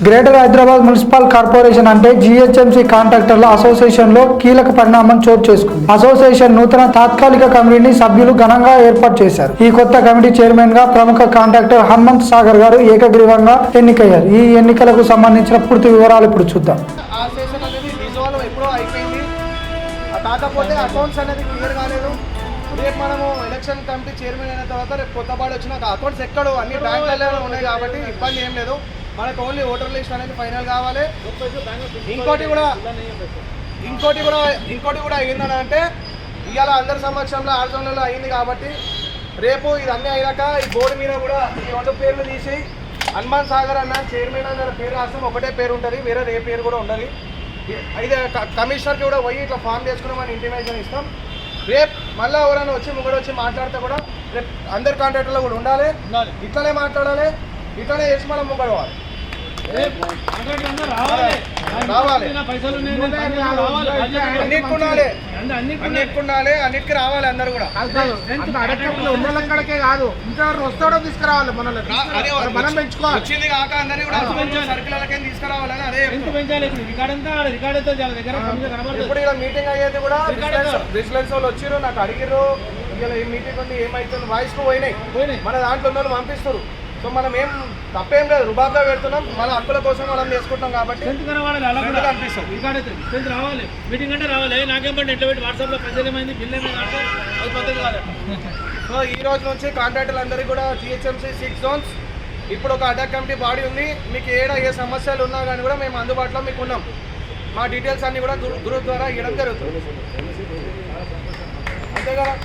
Greater Hyderabad municipal corporation అంటే GHMC కాంట్రాక్టర్ల association లో కీలక పరిణామం చోటు చేసుకుంది. అసోసియేషన్ నూతన తాత్కాలిక కమిటీని సభ్యులు ఘనంగా ఏర్పాటు చేశారు. ఈ కొత్త కమిటీ చైర్మన్ గా ప్రముఖ కాంట్రాక్టర్ హనుమంత్ సాగర్ గారు ఏకగ్రీవంగా ఎన్నికయ్యారు. ఈ ఎన్నికలకు సంబంధించిన పూర్తి వివరాలు ఇప్పుడు చూద్దాం. రేపు మనము ఎలక్షన్ కమిటీ చైర్మన్ అయిన తర్వాత రేపు కొత్త బాడీ వచ్చినాక అకౌంట్స్ ఎక్కడ అన్ని బ్యాంకులలో ఉన్నాయి కాబట్టి ఇబ్బంది ఏం లేదు. మనకు ఓన్లీ ఓటర్ లిస్ట్ అనేది ఫైనల్ కావాలి. ఇంకోటి కూడా ఏంటంటే ఇవాళ అందరి సమక్షంలో ఆర్జనలో అయింది కాబట్టి రేపు ఇదన్నీ అయినాక ఈ బోర్డు మీద కూడా ఈ 2 పేర్లు తీసి హనుమంత్ సాగర్ అన్న చైర్మన్ అన్న పేరు రాస్తాం. ఒకటే పేరు ఉంటుంది, వేరే ఏ పేరు కూడా ఉండదు. అయితే కమిషనర్కి కూడా పోయి ఇట్లా ఫామ్ చేసుకుని మనం ఇంటిమేషన్ ఇస్తాం. రేపు మళ్ళీ ఎవరైనా వచ్చి ముంగడు వచ్చి మాట్లాడితే కూడా రేపు అందరి కాంట్రాక్టర్లో కూడా ఉండాలి. ఇట్లనే మాట్లాడాలి, ఇట్లనే చేసి మనం ముంగడవాలి. అన్నిటికీ రావాలి అందరు కూడా. ఉండలకే కాదు, ఇంకా వస్తాడో తీసుకురావాలి. మనం పెంచుకోవాలి. వచ్చింది కాక అందరినీ కూడా సర్కిలకే తీసుకురావాలని అదే ఇప్పుడు ఇలా మీటింగ్ అయ్యేది కూడా విజిలెన్స్ వాళ్ళు వచ్చిర్రు, నాకు అడిగిర్రు ఇలా ఈ మీటింగ్ ఉంది ఏమైతుంది వాయిస్ కు పోయినాయి. మన దాంట్లో ఉన్న వాళ్ళు పంపిస్తారు. సో మనం ఏం తప్పేం లేదు, రుబాబ్గా పెడుతున్నాం. మన హక్కుల కోసం మనం చేసుకుంటాం కాబట్టి సో ఈ రోజు నుంచి కాంట్రాక్టర్లు అందరికీ కూడా జిహెచ్ఎంసీ 6 zones ఇప్పుడు ఒక అటాక్ కమిటీ బాడీ ఉంది. మీకు ఏ సమస్యలు ఉన్నా కానీ కూడా మేము అందుబాటులో మీకు ఉన్నాం. మా డీటెయిల్స్ అన్నీ కూడా గ్రూప్ ద్వారా ఇవ్వడం జరుగుతుంది. అంతే కదా.